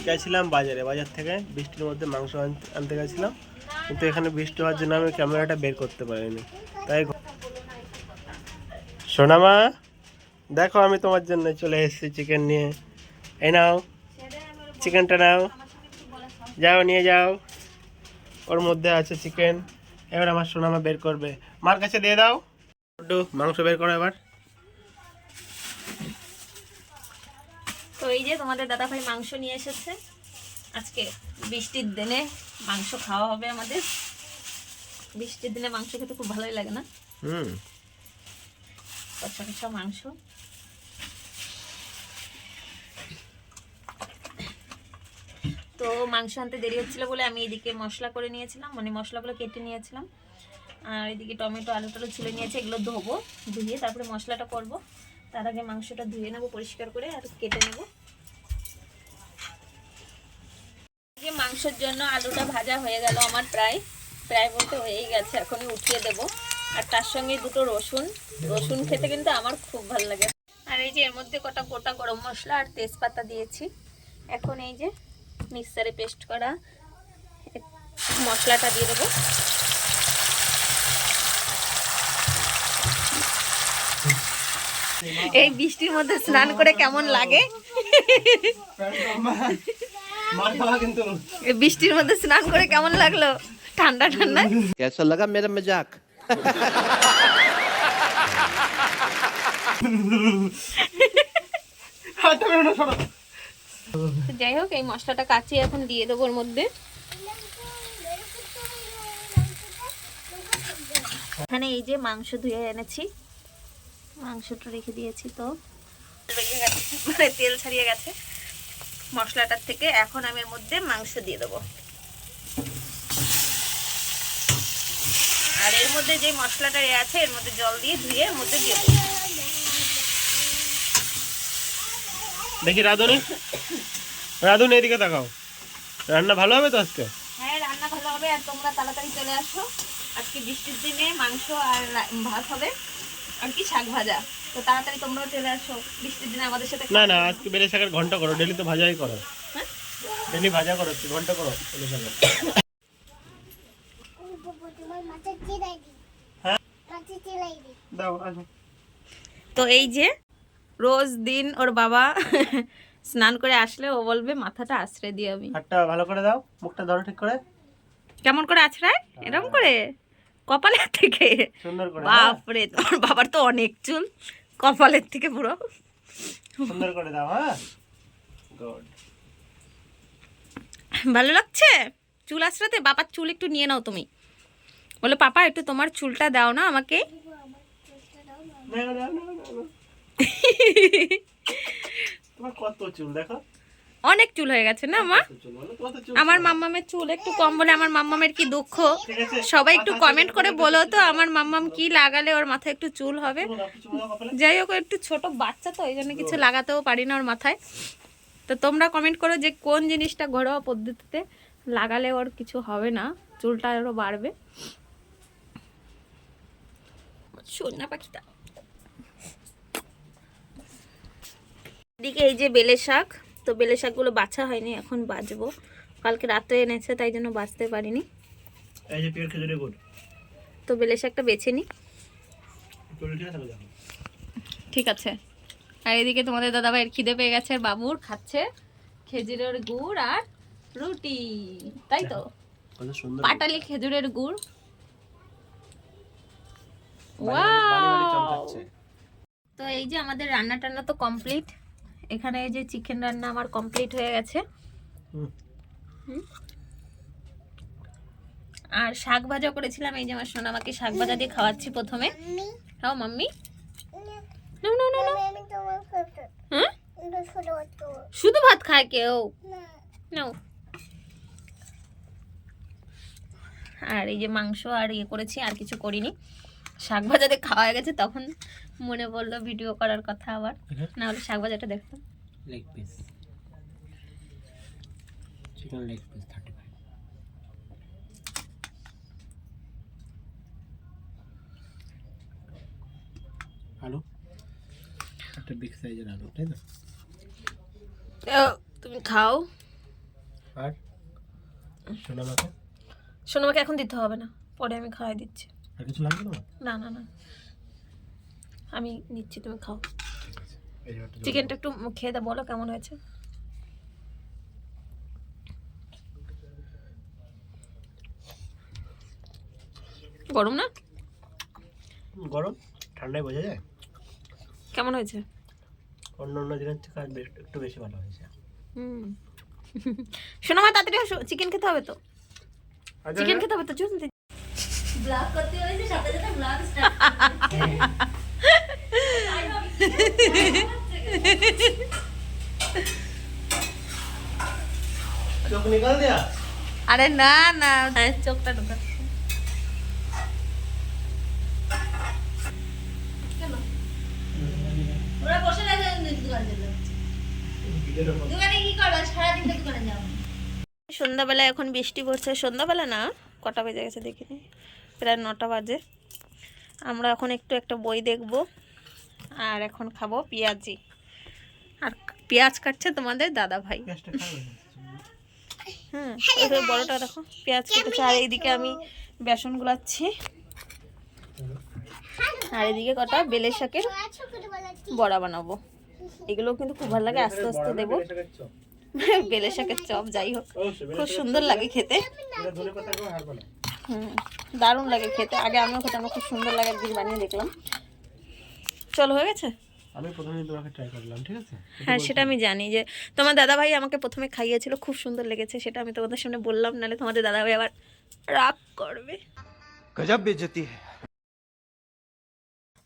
গেছিলাম বাজার থেকে বৃষ্টির মধ্যে মাংস আনতে গেছিলাম, কিন্তু এখানে বৃষ্টি হওয়ার জন্য আমি ক্যামেরাটা বের করতে পারিনি। তাই সোনামা, দেখো আমি তোমার জন্য চলে এসেছি চিকেন নিয়ে। এই নাও চিকেনটা, নাও, যাও নিয়ে যাও, ওর মধ্যে আছে চিকেন। এবার আমার সোনামা বের করবে, মার কাছে দিয়ে দাও। একটু মাংস বের করো এবার। তো এই যে তোমাদের দাদা ভাই মাংস নিয়ে এসেছে। আজকে বৃষ্টির দিনে মাংস খাওয়া হবে আমাদের। বৃষ্টির দিনে মাংস খেতে খুব ভালোই লাগে না? কষা কষা মাংস। তো মাংস আনতে দেরি হচ্ছিল বলে আমি এদিকে মশলা করে নিয়েছিলাম, মানে মশলাগুলো কেটে নিয়েছিলাম। আর এদিকে টমেটো আলু টালু ছুলে নিয়েছি, এগুলো ধোবো, ধুয়ে তারপরে মশলাটা করব। তার আগে মাংসটা ধুয়ে নেবো পরিষ্কার করে আর কেটে নেব। মাংসের জন্য আলুটা ভাজা হয়ে গেল আমার, প্রায় বলতে হয়েই গেছে, এখনই উঠিয়ে দেব। আর তার সঙ্গে দুটো রসুন খেতে কিন্তু আমার খুব ভালো লাগে। আর এই যে এর মধ্যে কটা গোটা গরম মশলা আর তেজপাতা দিয়েছি। এখন এই যে মিক্সারে পেস্ট করা মশলাটা দিয়ে দেবো। এই বৃষ্টির মধ্যে স্নান করে কেমন লাগে? বৃষ্টির মধ্যে স্নান করে কেমন লাগলো? ঠান্ডা ঠান্ডা। कैसा लगा मेरा मजाक? যাই হোক, এই মশলাটা কাঁচি এখন দিয়ে দেবো ওর মধ্যে। এখানে এই যে মাংস ধুয়ে এনেছি, মাংসটা রেখে দিয়েছি, তো মানে তেল ছাড়িয়ে গেছে মশলাটার থেকে। এখন আমি এর মধ্যে মাংস দিয়ে দেবো। আর এর মধ্যে যে মশলাটা আছে এর মধ্যে জল দিয়ে ধুয়ে এর মধ্যে দিয়ে দেবো। দেখি রাধুনি এদিকে তাকাও, রান্না ভালো হবে তো আজকে? হ্যাঁ, রান্না ভালো হবে। আর তোমরা তাড়াতাড়ি চলে আসো, আজকে বৃষ্টির দিনে মাংস আর ভাত হবে, আর কি শাক ভাজা। তো তাড়াতাড়ি তোমরাও চলে আসো বৃষ্টির দিনে আমাদের সাথে। না আজকে বেলে শাকের ঘন্টা করো, ডেলি তো ভাজাই করো। হ্যাঁ, ডেলি ভাজা করো, ঘন্টা করো বেলে শাকের। তো এই যে রোজ দিন ওর বাবা স্নান করে আসলে ও বলবে মাথাটা আছড়ে দিয়ে আমি। হাতটা ভালো করে দাও, মুখটা ধরো ঠিক করে। কেমন করে আছড়ায়? এরকম করে কপালের থেকে? সুন্দর করে। বাপরে, তোমার বাবার তো অনেক চুল, কপালের থেকে পুরো সুন্দর করে দাও। হ্যাঁ, গুড। ভালো লাগছে চুল আছড়াতে? বাবার চুল একটু নিয়ে নাও তুমি। বলে পাপা একটু তোমার চুলটা দাও না আমাকে। তোমার কত চুল দেখো, অনেক চুল হয়ে গেছে না মা? আমার মাম্মামের চুল একটু কম বলে আমার মাম্মামের কি দুঃখ। সবাই একটু কমেন্ট করে বলো তো আমার মাম্মাম কি লাগালে ওর মাথায় একটু চুল হবে। যাই হোক, একটু ছোট বাচ্চা তো এই জন্য কিছু লাগাতেও পারি না ওর মাথায়। তো তোমরা কমেন্ট করো যে কোন জিনিসটা ঘরোয়া পদ্ধতিতে লাগালে ওর কিছু হবে না, চুলটা আরও বাড়বে। সোনা পাখিটা এদিকে এই যে বেলে শাক, তো বেলে শাকগুলো বাছা হয়নি, এখন বাছবো। কালকে রাতে এনেছে তাই জন্য বাছতে পারিনি। এই যে পিওর খেজুরের গুড়, তো বেলে শাকটা বেছে নি। ঠিক আছে। আর এদিকে তোমাদের দাদাভাইয়ের খিদে পেয়ে গেছে, বাবুর খাচ্ছে খেজুরের গুড় আর রুটি, তাই তো? পাটালি খেজুরের গুড়। তো এই যে আমাদের রান্না টান্না তো কমপ্লিট। এখানে এই যে চিকেন রান্না আমার কমপ্লিট হয়ে গেছে। আর শাক ভাজা করেছিলাম, এই যে আমার সোনা আমাকে শাক ভাজা দিয়ে খাওয়াচ্ছি প্রথমে। খাও মাম্মি। হ্যাঁ, শুধু ভাত খায় কেউ? নাও। আর এই যে মাংস আর ইয়ে করেছি, আর কিছু করিনি। শাক ভাজাতে খাওয়া হয়ে গেছে, তখন মনে পড়লো ভিডিও করার কথা আবার, না হলে শাক ভাজাটা দেখতাম। Leg piece, chicken leg piece 35। আলু একটা বিগ সাইজের আলু, তাই না? তুমি খাও। আর সোনামাকে সোনামাকে এখন দিতে হবে না, পরে আমি খাওয়াই দিচ্ছি। আর কিছু লাগবে তোমার? না না না, আমি দিচ্ছি, তুমি খাও। এই যে একটা চিকেনটা একটু খেয়ে দে, বলো কেমন হয়েছে। গরম না? গরম ঠান্ডায় বোঝা যায়। কেমন হয়েছে? অন্য অন্য দিনের থেকে আজ একটু বেশি ভালো হয়েছে। হুম। সোনামা তাড়াতাড়ি চিকেন খেতে হবে তো, চিকেন খেতে হবে তো। চল ব্লগ করতে হয়েছে, সাথে সাথে ব্লগ স্টার্ট। চোখ নিকাল দিয়া। আরে না না, চোখটা ঢোকাচ্ছে। ওরা বসে আছে দোকানে চলে যাচ্ছে। দোকানে কি করবে, সারাদিন তো দোকানে যাও। সন্ধ্যাবেলা এখন বৃষ্টি পড়ছে, সন্ধ্যাবেলা না, কটা বেজে গেছে দেখিনি, প্রায় 9টা বাজে। আমরা এখন একটু একটা বই দেখব, আর এখন খাবো পেঁয়াজি। আর পেঁয়াজ কাটছে তোমাদের দাদা ভাই। হ্যাঁ, ওই বড়টা দেখো পেঁয়াজ কেটেছে, আর এইদিকে আমি বেসন গুলাচ্ছি, আর এদিকে কটা বেলে শাকের বড়া বানাবো। এগুলো কিন্তু খুব ভালো লাগে, আস্তে আস্তে দেবো। বেলে শাকের চপ, যাই হোক খুব সুন্দর লাগে খেতে। দারুণ লাগে খেতে, আগে আমিও খেতাম, খুব সুন্দর লাগে, একদিন বানিয়ে দেখলাম। চলো, হয়ে গেছে। আমি প্রথমে তোমাকে ট্রাই করলাম, ঠিক আছে? হ্যাঁ, সেটা আমি জানি যে তোমার দাদা ভাই আমাকে প্রথমে খাইয়েছিল, খুব সুন্দর লেগেছে, সেটা আমি তোমাদের সামনে বললাম, নাহলে তোমাদের দাদা ভাই আবার রাগ করবে। गजब बेइज्जती है।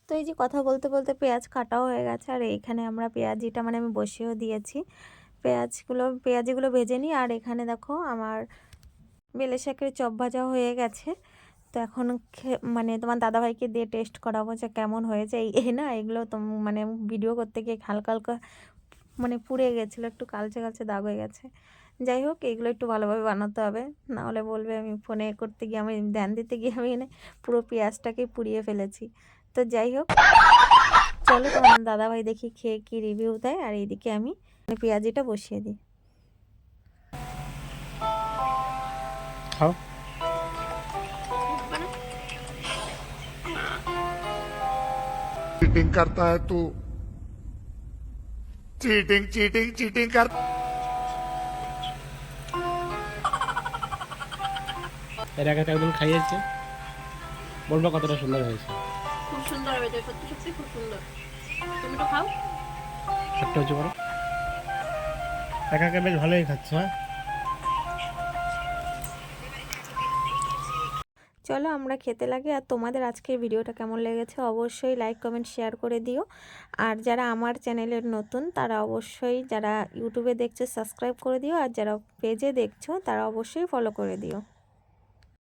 তো এই যে কথা বলতে বলতে পেঁয়াজ কাটাও হয়ে গেছে, আর এইখানে আমরা পেঁয়াজিটা মানে আমি বসিয়েও দিয়েছি। পেঁয়াজিগুলো ভেজে নিই। আর এখানে দেখো আমার বেলে শাকের চপ ভাজা হয়ে গেছে। তো এখন মানে তোমার দাদাভাইকে দিয়ে টেস্ট করাবো যে কেমন হয়েছে। এই না, এগুলো তো মানে ভিডিও করতে গিয়ে হালকা হালকা মানে পুড়ে গেছিলো, একটু কালচে কালচে দাগ হয়ে গেছে। যাই হোক, এগুলো একটু ভালোভাবে বানাতে হবে, না হলে বলবে আমি ফোনে করতে গিয়ে, আমি ধ্যান দিতে গিয়ে আমি পুরো পেঁয়াজটাকে পুড়িয়ে ফেলেছি। তো যাই হোক, চলো তোমার দাদাভাই দেখি খেয়ে কি রিভিউ দেয়, আর এইদিকে আমি পেঁয়াজিটা বসিয়ে দিই। খাও। चीटिंग करता है तू, चीटिंग चीटिंग चीटिंग कर। এর আগে তো একদিন খাইয়েছে, বলবো কতটা সুন্দর হয়েছে। খুব সুন্দর হয়েছে, সত্যি সত্যি খুব সুন্দর। তুমি তো খাও। একটা হচ্ছে বড়, একা একা বেশ ভালোই খাচ্ছ। হ্যাঁ, চলো আমরা খেতে লাগে। আর তোমাদের আজকের ভিডিওটা কেমন লেগেছে অবশ্যই লাইক কমেন্ট শেয়ার করে দিও। আর যারা আমার চ্যানেলের নতুন তারা অবশ্যই, যারা ইউটিউবে দেখছো সাবস্ক্রাইব করে দিও, আর যারা পেজে দেখছো তারা অবশ্যই ফলো করে দিও।